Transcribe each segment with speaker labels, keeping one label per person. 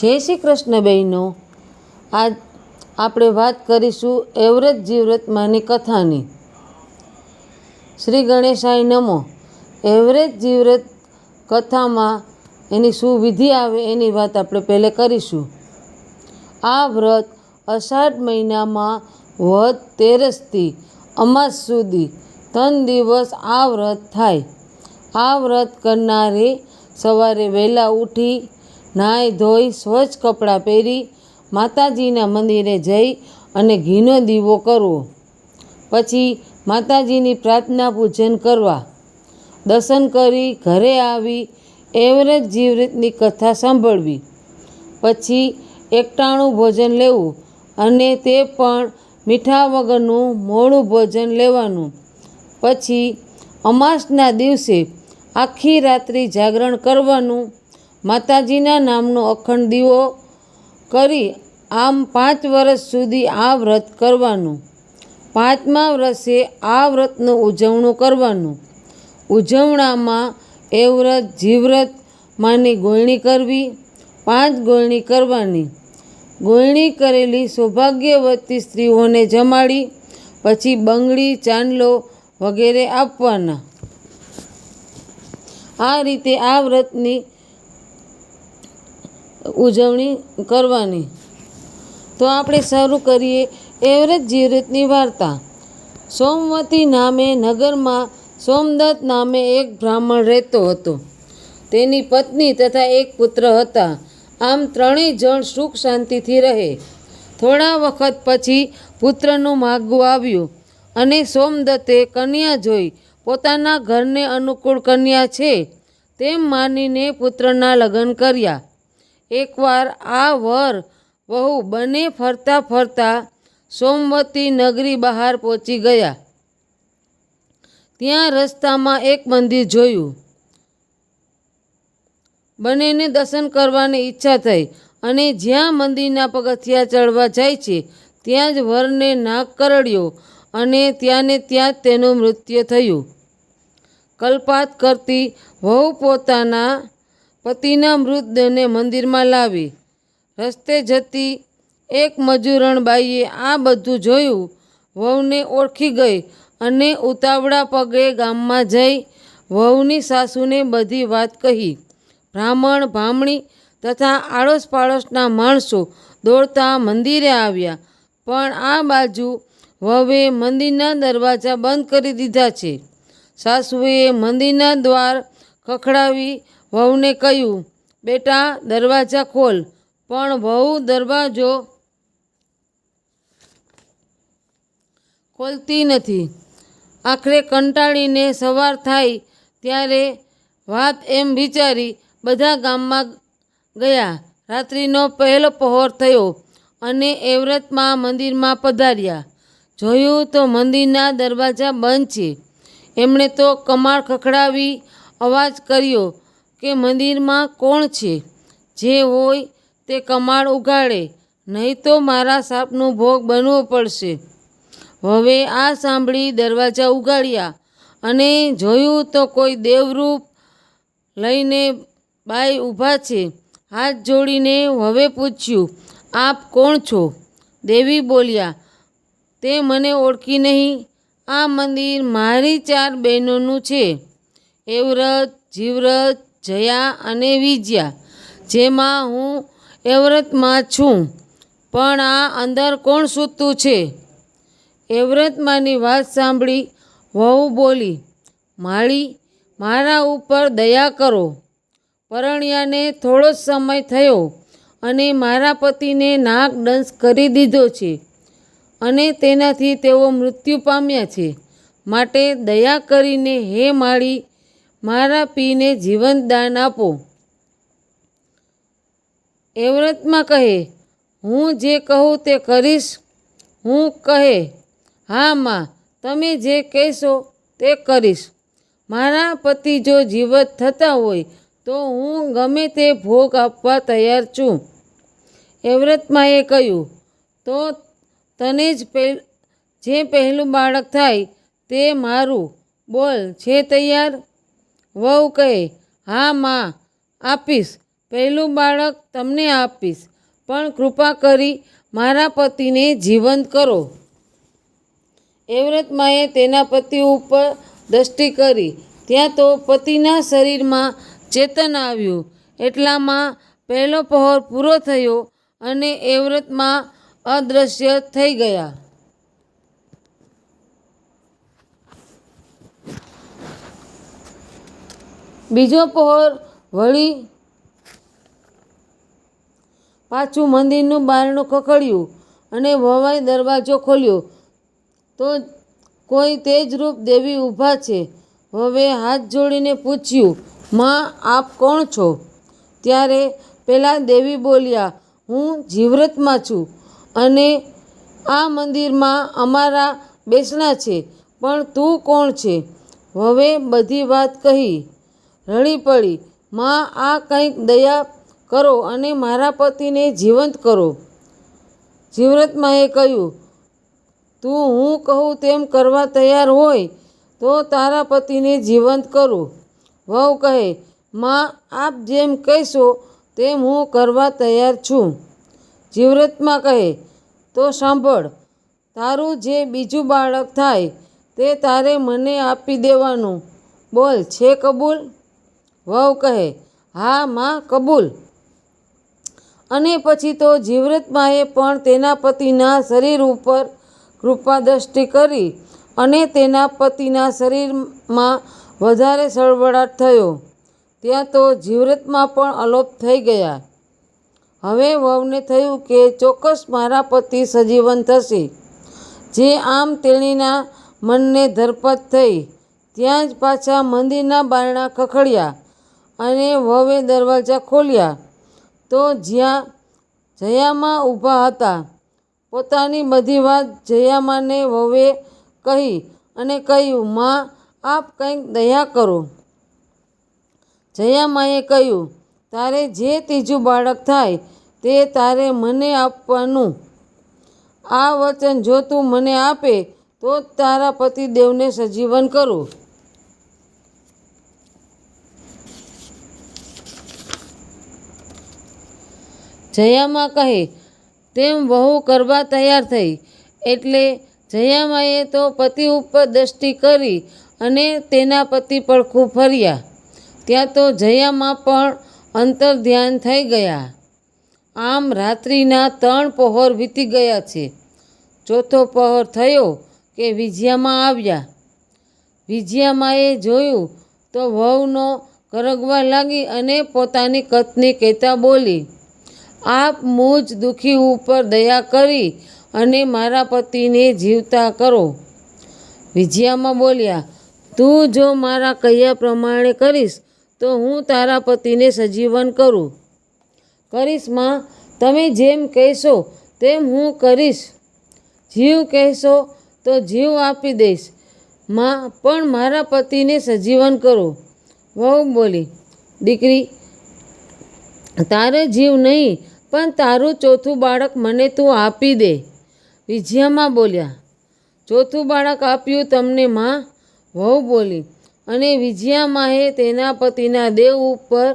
Speaker 1: જય શ્રી કૃષ્ણ બહેનો. આજ આપણે વાત કરીશું એવ્રત જીવ્રતમાંની કથાની. શ્રી ગણેશાય નમો. એવ્રત જીવ્રત કથામાં એની શું વિધિ આવે એની વાત આપણે પહેલે કરીશું. આ વ્રત અષાઢ મહિનામાં વદ તેરસથી અમાસ સુધી 3 દિવસ આ વ્રત થાય. આ વ્રત કરનારે સવારે વહેલા ઉઠી નાહી ધોઈ સ્વચ્છ કપડાં પહેરી માતાજીના મંદિરે જઈ અને ઘીનો દીવો કરવો. પછી માતાજીની પ્રાર્થના પૂજન કરવા. દર્શન કરી ઘરે આવી એવ્રત જીવ્રતની કથા સાંભળવી. પછી એકટાણું ભોજન લેવું અને તે પણ મીઠા વગરનું મોડું ભોજન લેવાનું. પછી અમાસના દિવસે આખી રાત્રિ જાગરણ કરવાનું. માતાજીના નામનો અખંડ દીવો કરી આમ 5 વર્ષ સુધી આ વ્રત કરવાનું. 5મા વર્ષે આ વ્રતનું ઉજવણું કરવાનું. ઉજવણામાં એવ્રત જીવ્રત માની ગોળણી કરવી. 5 ગોળણી કરવાની. ગોળણી કરેલી સૌભાગ્યવતી સ્ત્રીઓને જમાડી પછી બંગડી ચાંદલો વગેરે આપવાના. આ રીતે આ વ્રતની ઉજવણી કરવાની. તો આપણે શરૂ કરીએ એવ્રત જીવ્રતની વાર્તા. સોમવતી નામે નગરમાં સોમદત્ત નામે એક બ્રાહ્મણ રહેતો હતો. તેની પત્ની તથા એક પુત્ર હતા. આમ 3 જણ સુખ શાંતિથી રહે. થોડા વખત પછી પુત્રનું માગવું આવ્યું અને સોમદત્તે કન્યા જોઈ પોતાના ઘરને અનુકૂળ કન્યા છે તેમ માનીને પુત્રના લગ્ન કર્યા. એકવાર આ વર વહુ બંને ફરતા ફરતા સોમવતી નગરી બહાર પહોંચી ગયા. ત્યાં રસ્તામાં એક મંદિર જોયું. બંનેને દર્શન કરવાની ઈચ્છા થઈ અને જ્યાં મંદિરના પગથિયા ચડવા જાય છે ત્યાં જ વરને નાગ કરડ્યો અને ત્યાંને ત્યાં જ તેનું મૃત્યુ થયું. કલ્પાત કરતી વહુ પોતાના પતિના મૃતદેહને મંદિરમાં લાવી. રસ્તે જતી એક મજૂરણબાઈએ આ બધું જોયું. વહુને ઓળખી ગઈ અને ઉતાવળા પગે ગામમાં જઈ વહુની સાસુને બધી વાત કહી. બ્રાહ્મણ બ્રાહ્મણી તથા આડોશ પાડોશના માણસો દોડતા મંદિરે આવ્યા. પણ આ બાજુ વહુએ મંદિરના દરવાજા બંધ કરી દીધા છે. સાસુએ મંદિરના દ્વાર ખખડાવી વહુને કહ્યું, બેટા દરવાજા ખોલ. પણ વહુ દરવાજો ખોલતી નથી. આખરે કંટાળીને સવાર થાય ત્યારે વાત એમ વિચારી બધા ગામમાં ગયા. રાત્રિનો પહેલો પહોર થયો અને એવ્રતમાં મંદિરમાં પધાર્યા. જોયું તો મંદિરના દરવાજા બંધ છે. એમણે તો કમાડ ખખડાવી અવાજ કર્યો કે મંદિરમાં કોણ છે? જે હોય તે કમાડ ઉગાડે, નહીં તો મારા શાપનું ભોગ બનવો પડશે. હવે આ સાંભળી દરવાજા ઉગાડ્યા અને જોયું તો કોઈ દેવરૂપ લઈને બાઈ ઊભા છે. હાથ જોડીને હવે પૂછ્યું, આપ કોણ છો? દેવી બોલ્યા, તે મને ઓળખી નહીં? આ મંદિર મારી 4 બહેનોનું છે, એવ્રત જીવ્રત જયા અને વિજયા, જેમાં હું એવ્રતમાં છું. પણ આ અંદર કોણ સૂતું છે? એવ્રતમાંની વાત સાંભળી વહુ બોલી, માળી મારા ઉપર દયા કરો. પરણ્યાને થોડો જ સમય થયો અને મારા પતિને નાગ દંશ કરી દીધો છે અને તેનાથી તેઓ મૃત્યુ પામ્યા છે. માટે દયા કરીને હે માળી મારા પીને જીવન દાન આપો. એવ્રતમાં કહે, હું જે કહું તે કરીશ. હું કહે, હા માં, તમે જે કહેશો તે કરીશ. મારા પતિ જો જીવત થતા હોય તો હું ગમે તે ભોગ આપવા તૈયાર છું. એવ્રતમાએ કહ્યું, તો તને જે પહેલું બાળક થાય તે મારું. બોલ, છે તૈયાર? વહુ કહે, હા માં, આપીશ. પહેલું બાળક તમને આપીશ, પણ કૃપા કરી મારા પતિને જીવંત કરો. એવ્રતમાએ તેના પતિ ઉપર દ્રષ્ટિ કરી. ત્યાં તો પતિના શરીરમાં ચેતન આવ્યું. એટલામાં પહેલો પહોર પૂરો થયો અને એવ્રતમાં અદૃશ્ય થઈ ગયા. બીજો પહોર વળી પાછું મંદિરનું બારણું ખખડ્યું અને વહુએ દરવાજો ખોલ્યો તો કોઈ તેજરૂપ દેવી ઊભા છે. વહુએ હાથ જોડીને પૂછ્યું, માં, આપ કોણ છો? ત્યારે પેલા દેવી બોલ્યા, હું જીવ્રતમાં છું અને આ મંદિરમાં અમારા બેસણા છે, પણ તું કોણ છે? વહુએ બધી વાત કહી. રડી પડી, માં, આ કંઈક દયા કરો અને મારા પતિને જીવંત કરો. જીવ્રતમાએ કહ્યું, તું હું કહું તેમ કરવા તૈયાર હોય તો તારા પતિને જીવંત કરું. વહુ કહે, માં, આપ જેમ કહેશો તેમ હું કરવા તૈયાર છું. જીવ્રતમા કહે, તો સાંભળ, તારું જે બીજું બાળક થાય તે તારે મને આપી દેવાનું. બોલ, છે કબૂલ? વહુ કહે, હા માં, કબૂલ. અને પછી તો જીવ્રતમાએ પણ તેના પતિના શરીર ઉપર કૃપા દ્રષ્ટિ કરી અને તેના પતિના શરીરમાં વધારે સળવળાટ થયો. ત્યાં તો જીવ્રતમા પણ અલોપ થઈ ગયા. હવે વહુને થયું કે ચોક્કસ મારા પતિ સજીવન થશે. જે આમ તેણીના મનને ધરપત થઈ. ત્યાં જ પાછા મંદિરના બારણા ખખડ્યા અને વહુએ દરવાજા ખોલ્યા તો જ્યાં જયામા ઊભા હતા. પોતાની બધી વાત જયામાને વહુએ કહી અને કહ્યું, માં, આપ કંઈક દયા કરો. જયામાએ કહ્યું, તારે જે ત્રીજું બાળક થાય તે તારે મને આપવાનું. આ વચન જો તું મને આપે તો જ તારા પતિદેવને સજીવન કરું. જયામા કહે તેમ વહુ કરવા તૈયાર થઈ. એટલે જયામાએ તો પતિ ઉપર દ્રષ્ટિ કરી અને તેના પતિ પડખું ફર્યા. ત્યાં તો જયામા પણ અંતર્ધ્યાન થઈ ગયા. આમ રાત્રિના 3 પહોર વીતી ગયા છે. ચોથો પહોર થયો કે વિજયામા આવ્યા. વિજયામાએ જોયું તો વહુનો કરગવા લાગી અને પોતાની કથને કહેતા બોલી, આપ મુજ દુઃખી ઉપર દયા કરી અને મારા પતિને જીવતા કરો. વિજયામા બોલ્યા, તું જો મારા કહ્યા પ્રમાણે કરીશ તો હું તારા પતિને સજીવન કરીશ. માં, તમે જેમ કહેશો તેમ હું કરીશ. જીવ કહેશો તો જીવ આપી દઈશ. માં, પણ મારા પતિને સજીવન કરો. વહુ બોલી, દીકરી, તારે જીવ નહીં પણ તારું ચોથું બાળક મને તું આપી દે. વિજયામા બોલ્યા, ચોથું બાળક આપ્યું તમને માં? વહુ બોલી. અને વિજયામાએ તેના પતિના દેહ ઉપર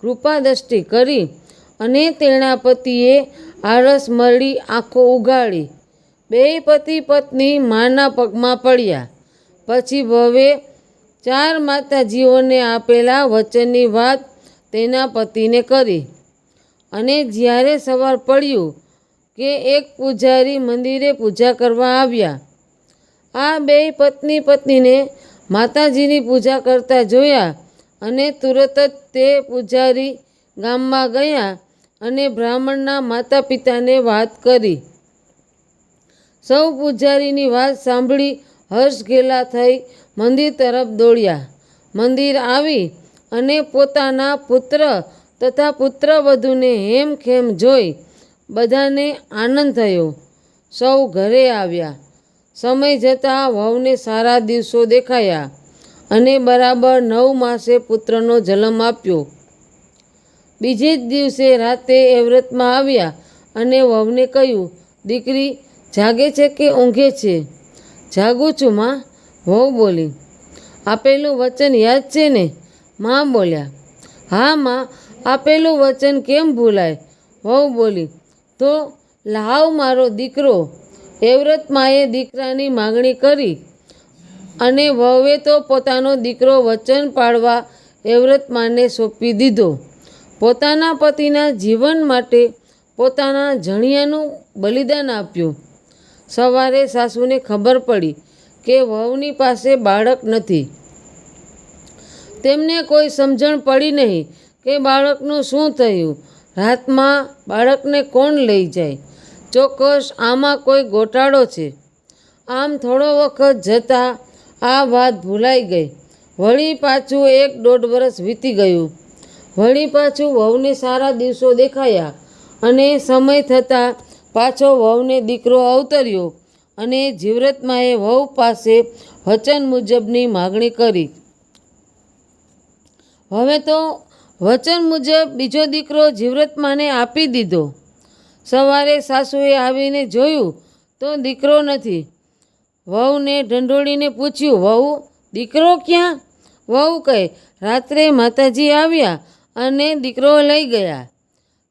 Speaker 1: કૃપા દ્રષ્ટિ કરી અને તેના પતિએ આળસ મરડી આંખો ઉઘાડી. 2 પતિ પત્ની માના પગમાં પડ્યા. પછી વહુએ 4 માતાજીઓને આપેલા વચનની વાત તેના પતિને કરી. અને જ્યારે સવાર પડ્યું કે એક પૂજારી મંદિરે પૂજા કરવા આવ્યા. આ 2 પત્નીને માતાજીની પૂજા કરતા જોયા અને તુરત જ તે પૂજારી ગામમાં ગયા અને બ્રાહ્મણના માતા પિતાને વાત કરી. સૌ પૂજારીની વાત સાંભળી હર્ષ ઘેલા થઈ મંદિર તરફ દોડ્યા. મંદિર આવી અને પોતાના પુત્ર તથા પુત્રવધૂને હેમખેમ જોઈ બધાને આનંદ થયો. સૌ ઘરે આવ્યા. સમય જતાં વહુને સારા દિવસો દેખાયા અને બરાબર 9 માસે પુત્રનો જન્મ આપ્યો. બીજે જ દિવસે રાતે એવ્રતમાં આવ્યા અને વહુને કહ્યું, દીકરી જાગે છે કે ઊંઘે છે? જાગું છું માં. વહુ બોલી, આપેલું વચન યાદ છે ને? માં બોલ્યા, હા માં, આપેલું વચન કેમ ભૂલાય? વહુ બોલી, તો લાવ મારો દીકરો. એ વ્રતમાએ દીકરાની માગણી કરી અને વહુએ તો પોતાનો દીકરો વચન પાળવા એ વ્રતમાને સોંપી દીધો. પોતાના પતિના જીવન માટે પોતાના જણિયાનું બલિદાન આપ્યું. સવારે સાસુને ખબર પડી કે વહુની પાસે બાળક નથી. તેમને કોઈ સમજણ પડી નહીં કે બાળકનું શું થયું. રાતમાં બાળકને કોણ લઈ જાય? ચોક્કસ આમાં કોઈ ગોટાળો છે. આમ થોડો વખત જતાં આ વાત ભૂલાઈ ગઈ. વળી પાછું 1-1.5 વર્ષ વીતી ગયું. વળી પાછું વહુને સારા દિવસો દેખાયા અને સમય થતાં પાછો વહુને દીકરો અવતર્યો અને જીવ્રતમાએ વહુ પાસે વચન મુજબની માગણી કરી. હવે તો વચન મુજબ બીજો દીકરો જીવ્રતમાને આપી દીધો. સવારે સાસુએ આવીને જોયું તો દીકરો નથી. વહુને ઢંઢોળીને પૂછ્યું, વહુ, દીકરો ક્યાં? વહુ કહે, રાત્રે માતાજી આવ્યા અને દીકરો લઈ ગયા.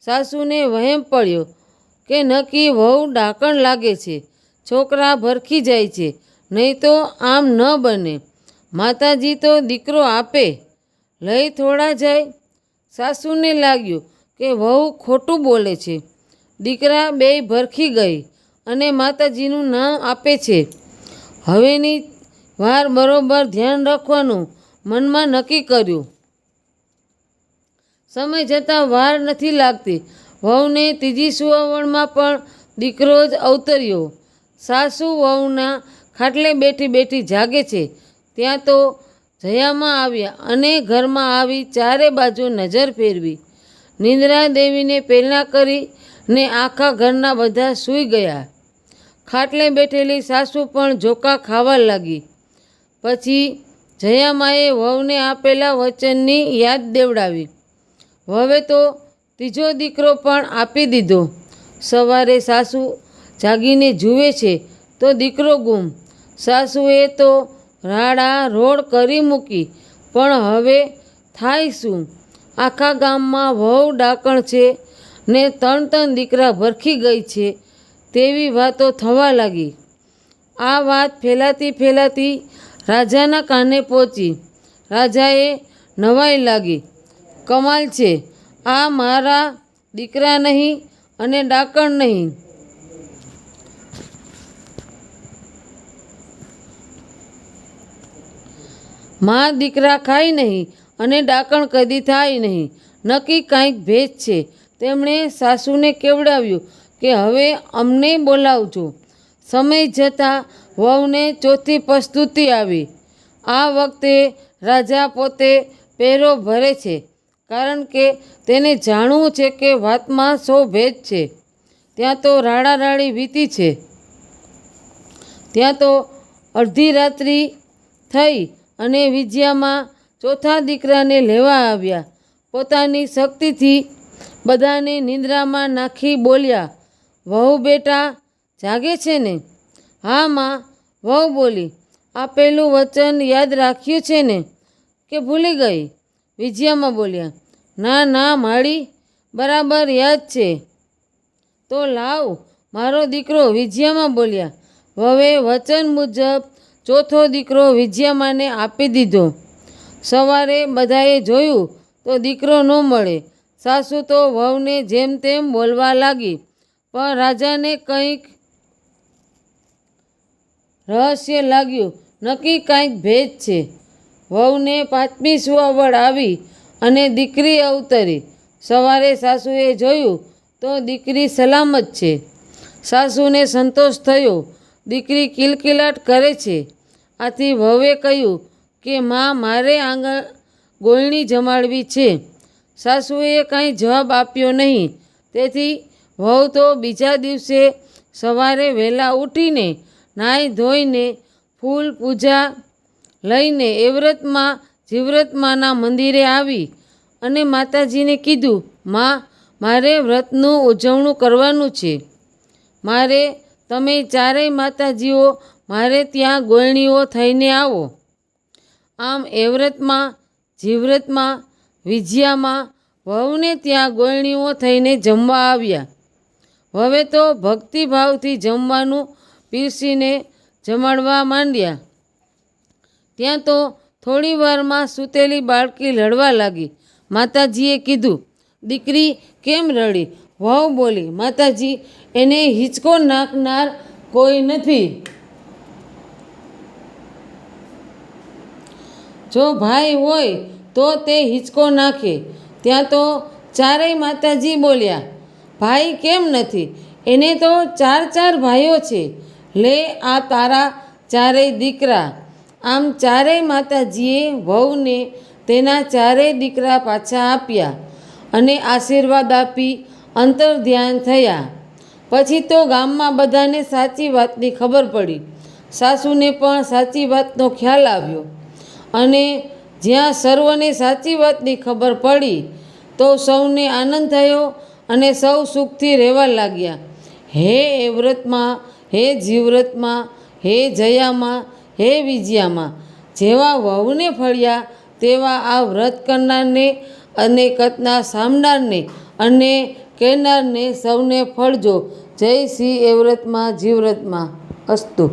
Speaker 1: સાસુને વહેમ પડ્યો કે નક્કી વહુ ડાકણ લાગે છે, છોકરા ભરખી જાય છે, નહીં તો આમ ન બને. માતાજી તો દીકરો આપે, લઈ થોડા જાય. સાસુને લાગ્યું કે વહુ ખોટું બોલે છે. દીકરા બેય ભરખી ગઈ અને માતાજીનું નામ આપે છે. હવેની વાર બરોબર ધ્યાન રાખવાનું મનમાં નક્કી કર્યું. સમય જતાં વાર નથી લાગતી. વહુને ત્રીજી સુવાવણમાં પણ દીકરો જ અવતર્યો. સાસુ વહુના ખાટલે બેઠી બેઠી જાગે છે ત્યાં તો જયામાં આવ્યા અને ઘરમાં આવી ચારે બાજુ નજર ફેરવી. નિંદ્રા દેવીને પહેલાં કરી ને આખા ઘરના બધા સૂઈ ગયા. ખાટલે બેઠેલી સાસુ પણ ઝોકા ખાવા લાગી. પછી જયામાએ વહુને આપેલા વચનની યાદ દેવડાવી. હવે તો ત્રીજો દીકરો પણ આપી દીધો. સવારે સાસુ જાગીને જુએ છે તો દીકરો ગુમ. સાસુએ તો રાડા રોડ કરી મૂકી, પણ હવે થાય શું? આખા ગામમાં વહુ ડાકણ છે ને 3 દીકરા ભરખી ગઈ છે તેવી વાતો થવા લાગી. આ વાત ફેલાતી ફેલાતી રાજાના કાને પહોંચી. રાજાએ નવાઈ લાગી. કમાલ છે, આ મારા દીકરા નહીં અને ડાકણ નહીં. માં દીકરા ખાય નહીં અને ડાકણ કદી થાય નહીં. નક્કી કાંઈક ભેદ છે. તેમણે સાસુને કેવડાવ્યું કે હવે અમને બોલાવજો. સમય જતાં વહુને ચોથી પ્રસ્તુતિ આવી. આ વખતે રાજા પોતે પહેરો ભરે છે, કારણ કે તેને જાણવું છે કે વાતમાં શો ભેદ છે. ત્યાં તો રાડારાડી વીતી છે. ત્યાં તો અડધી રાત્રિ થઈ અને વિજયામાં ચોથા દીકરાને લેવા આવ્યા. પોતાની શક્તિથી બધાને નિંદ્રામાં નાખી બોલ્યા, વહુ બેટા જાગે છે ને? હા માં, વહુ બોલી, આપેલું વચન યાદ રાખ્યું છે ને કે ભૂલી ગઈ? વિજયામાં બોલ્યા, ના ના માળી, બરાબર યાદ છે. તો લાવ મારો દીકરો. વિજયામાં બોલ્યા. વહુએ વચન મુજબ ચોથો દીકરો વિજયામાને આપી દીધો. સવારે બધાએ જોયું તો દીકરો ન મળે. સાસુ તો વહુને જેમ તેમ બોલવા લાગી, પણ રાજાને કંઈક રહસ્ય લાગ્યું. નક્કી કાંઈક ભેદ છે. વહુને 5મી સુવાવડ આવી અને દીકરી અવતરી. સવારે સાસુએ જોયું તો દીકરી સલામત છે. સાસુને સંતોષ થયો. દીકરી કિલકિલાટ કરે છે. આથી વહુએ કહ્યું કે માં, મારે આંગણ ગોળણી જમાડવી છે. સાસુએ કાંઈ જવાબ આપ્યો નહીં. તેથી વહુ તો બીજા દિવસે સવારે વહેલા ઉઠીને નાહી ધોઈને ફૂલ પૂજા લઈને એવ્રતમાં જીવ્રતમાના મંદિરે આવી અને માતાજીને કીધું, માં, મારે વ્રતનું ઉજવણું કરવાનું છે. મારે તમે ચારેય માતાજીઓ મારે ત્યાં ગોળણીઓ થઈને આવો. આમ એવ્રતમાં, જીવ્રતમાં, વિજયામાં વહુને ત્યાં ગોયણીઓ થઈને જમવા આવ્યા. હવે તો ભક્તિભાવથી જમવાનું પીરસીને જમાડવા માંડ્યા. ત્યાં તો થોડી વારમાં સૂતેલી બાળકી રડવા લાગી. માતાજીએ કીધું, દીકરી કેમ રડી? વહુ બોલી, માતાજી, એને હિંચકો નાખનાર કોઈ નથી. જો ભાઈ હોય તો તે હિંચકો નાખે. ત્યાં તો ચારેય માતાજી બોલ્યા, ભાઈ કેમ નથી? એને તો 4 ભાઈઓ છે. લે આ તારા ચારેય દીકરા. આમ ચારેય માતાજીએ વહુને તેના ચારેય દીકરા પાછા આપ્યા અને આશીર્વાદ આપી અંતર્ધ્યાન થયા. પછી તો ગામમાં બધાને સાચી વાતની ખબર પડી. સાસુને પણ સાચી વાતનો ખ્યાલ આવ્યો અને જ્યાં સર્વને સાચી વાતની ખબર પડી તો સૌને આનંદ થયો અને સૌ સુખથી રહેવા લાગ્યા. હે એ વ્રતમાં, હે જીવ્રતમાં, હે જયામાં, હે વિજયામાં, જેવા વહુને ફળ્યા તેવા આ વ્રત કરનારને અને કથના સાંભળનારને અને કહેનારને સૌને ફળજો. જય શ્રી એ વ્રતમાં જીવ્રતમાં. અસ્તુ.